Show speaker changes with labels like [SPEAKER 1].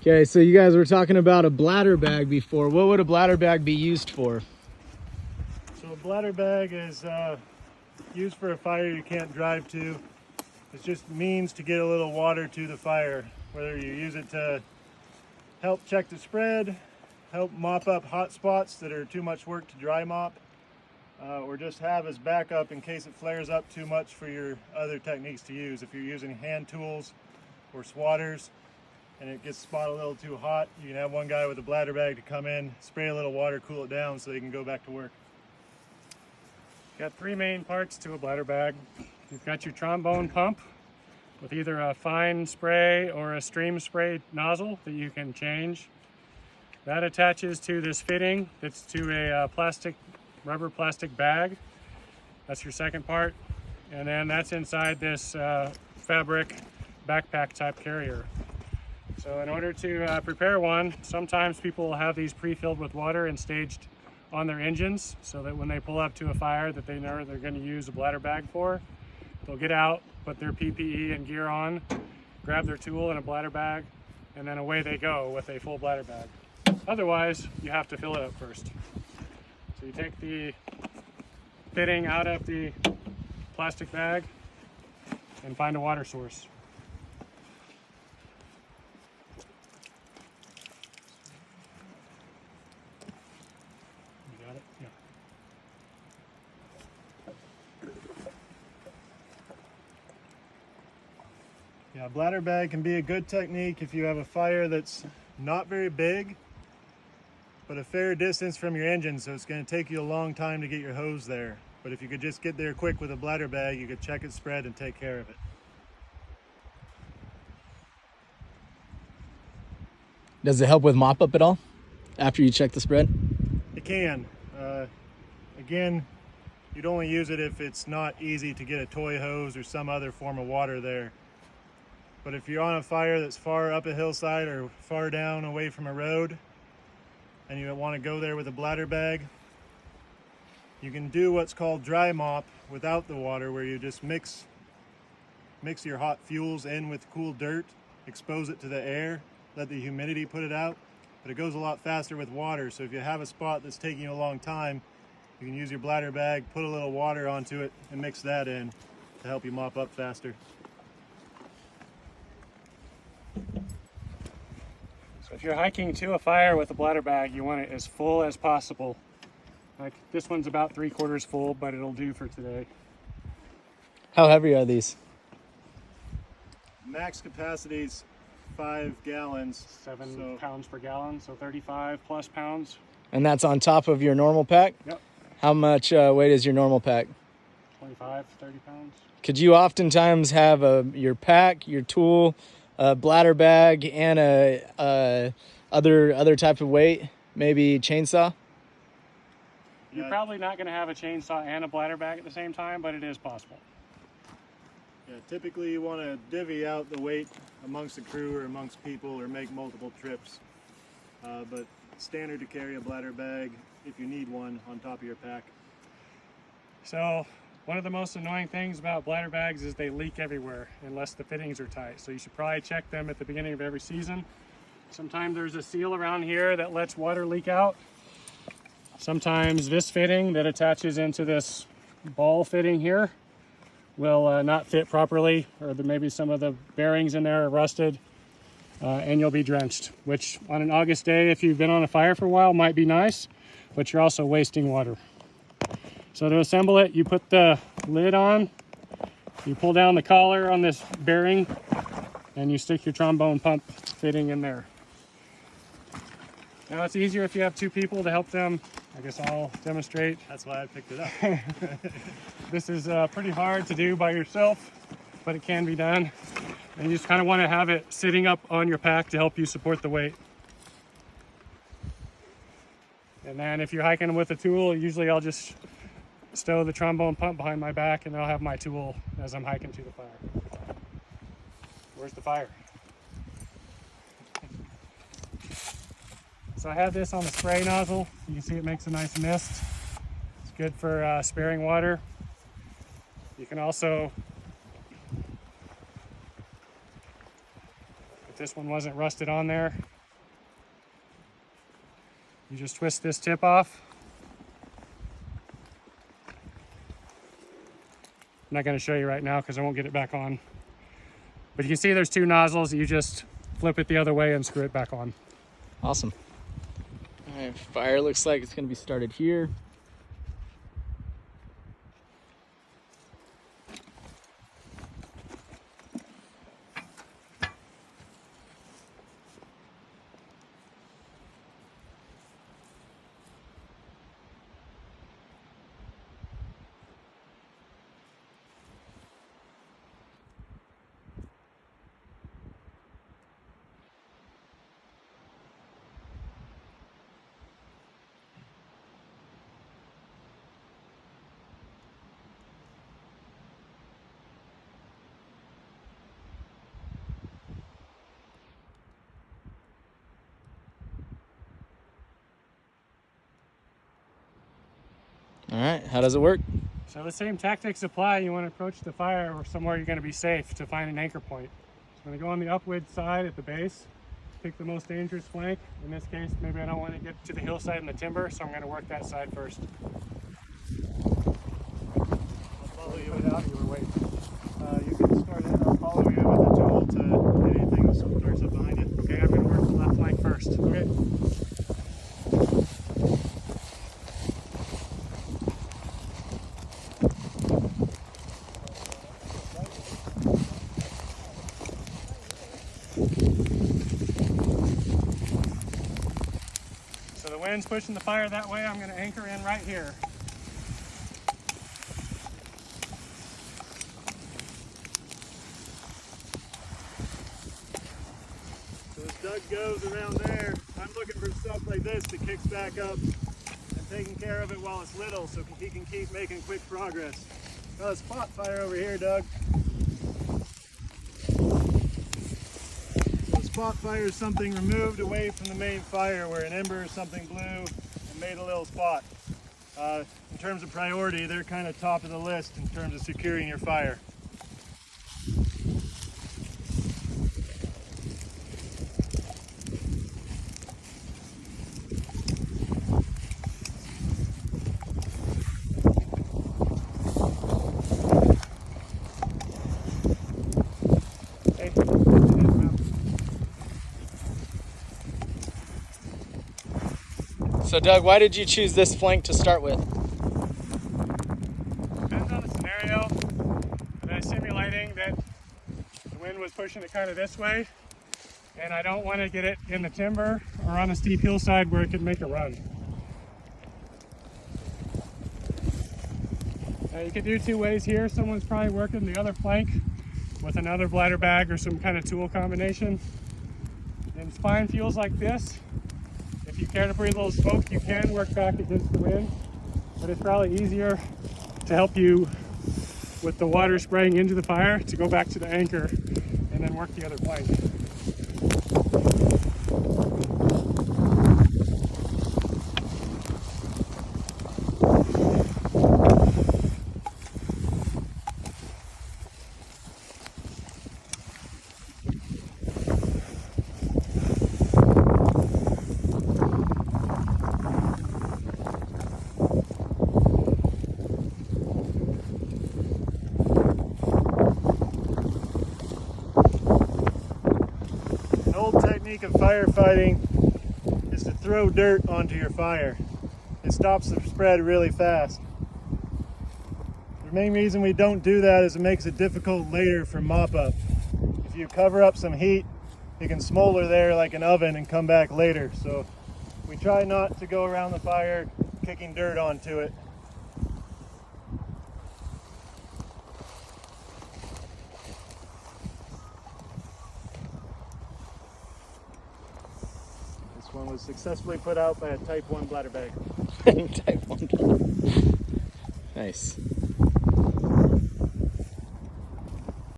[SPEAKER 1] Okay, so you guys were talking about a bladder bag before. What would a bladder bag be used for?
[SPEAKER 2] So a bladder bag is used for a fire you can't drive to. It just means to get a little water to the fire, whether you use it to help check the spread, help mop up hot spots that are too much work to dry mop, or just have as backup in case it flares up too much for your other techniques to use. If you're using hand tools or swatters and it gets spot a little too hot, you can have one guy with a bladder bag to come in, spray a little water, cool it down so they can go back to work. Got three main parts to a bladder bag. You've got your trombone pump with either a fine spray or a stream spray nozzle that you can change. That attaches to this fitting that's to a rubber plastic bag. That's your second part. And then that's inside this fabric backpack type carrier. So in order to prepare one, sometimes people will have these pre-filled with water and staged on their engines so that when they pull up to a fire that they know they're going to use a bladder bag for, they'll get out, put their PPE and gear on, grab their tool and a bladder bag, and then away they go with a full bladder bag. Otherwise, you have to fill it up first. So you take the fitting out of the plastic bag and find a water source. You got it? Yeah. Yeah, a bladder bag can be a good technique if you have a fire that's not very big, but a fair distance from your engine, so it's going to take you a long time to get your hose there. But if you could just get there quick with a bladder bag, you could check its spread and take care of it.
[SPEAKER 1] Does it help with mop up at all after you check the spread?
[SPEAKER 2] It can. Again, you'd only use it if it's not easy to get a toy hose or some other form of water there. But if you're on a fire that's far up a hillside or far down away from a road and you want to go there with a bladder bag, you can do what's called dry mop without the water, where you just mix your hot fuels in with cool dirt, expose it to the air, let the humidity put it out. But it goes a lot faster with water, so if you have a spot that's taking you a long time, you can use your bladder bag, put a little water onto it, and mix that in to help you mop up faster. So if you're hiking to a fire with a bladder bag, you want it as full as possible. Like this one's about 3/4 full, but it'll do for today.
[SPEAKER 1] How heavy are these?
[SPEAKER 2] Max capacity's 5 gallons.
[SPEAKER 3] 7 pounds per gallon, so 35 plus pounds.
[SPEAKER 1] And that's on top of your normal pack?
[SPEAKER 3] Yep.
[SPEAKER 1] How much weight is your normal pack?
[SPEAKER 3] 25, 30 pounds.
[SPEAKER 1] Could you oftentimes have your pack, your tool, a bladder bag, and a other type of weight, maybe chainsaw?
[SPEAKER 3] You're probably not going to have a chainsaw and a bladder bag at the same time, but it is possible.
[SPEAKER 2] Yeah, typically you want to divvy out the weight amongst the crew or amongst people or make multiple trips. But standard to carry a bladder bag if you need one on top of your pack.
[SPEAKER 3] So one of the most annoying things about bladder bags is they leak everywhere unless the fittings are tight. So you should probably check them at the beginning of every season. Sometimes there's a seal around here that lets water leak out. Sometimes this fitting that attaches into this ball fitting here will not fit properly, or maybe some of the bearings in there are rusted, and you'll be drenched, which on an August day, if you've been on a fire for a while, might be nice, but you're also wasting water. So to assemble it, you put the lid on, you pull down the collar on this bearing, and you stick your trombone pump fitting in there. Now it's easier if you have two people to help them. I guess I'll demonstrate.
[SPEAKER 2] That's why I picked it up.
[SPEAKER 3] This is pretty hard to do by yourself, but it can be done. And you just kind of want to have it sitting up on your pack to help you support the weight. And then if you're hiking with a tool, usually I'll just stow the trombone pump behind my back and I'll have my tool as I'm hiking to the fire. Where's the fire? So I have this on the spray nozzle. You can see it makes a nice mist. It's good for sparing water. You can also this one wasn't rusted on there. You just twist this tip off. I'm not going to show you right now because I won't get it back on. But you can see there's two nozzles. You just flip it the other way and screw it back on.
[SPEAKER 1] Awesome. All right, fire looks like it's going to be started here. All right, how does it work?
[SPEAKER 3] So the same tactics apply. You want to approach the fire or somewhere you're going to be safe to find an anchor point. So I'm going to go on the upwind side at the base, pick the most dangerous flank. In this case, maybe I don't want to get to the hillside and the timber, so I'm going to work that side first. I'll follow you without you or wait. You can start it. I'll follow you with the tool to hit anything that starts up behind you. Okay, I'm going to work the left flank first. Okay. So the wind's pushing the fire that way. I'm going to anchor in right here.
[SPEAKER 2] So as Doug goes around there, I'm looking for stuff like this that kicks back up and taking care of it while it's little so he can keep making quick progress. Oh, spot fire over here, Doug. So spot fire is something removed away from the main fire where an ember or something blew and made a little spot. In terms of priority, they're kind of top of the list in terms of securing your fire.
[SPEAKER 1] So Doug, why did you choose this flank to start with?
[SPEAKER 3] Depends on the scenario, but I'm simulating that the wind was pushing it kind of this way, and I don't want to get it in the timber or on a steep hillside where it could make a run. Now you could do two ways here. Someone's probably working the other flank with another bladder bag or some kind of tool combination. In fine fuels like this, if you care to breathe a little smoke, you can work back against the wind, but it's probably easier to help you with the water spraying into the fire to go back to the anchor and then work the other flank.
[SPEAKER 2] Technique of firefighting is to throw dirt onto your fire. It stops the spread really fast. The main reason we don't do that is it makes it difficult later for mop up. If you cover up some heat, it can smolder there like an oven and come back later. So we try not to go around the fire kicking dirt onto it. This one was successfully put out by a Type 1 bladder bag.
[SPEAKER 1] Type 1. Nice.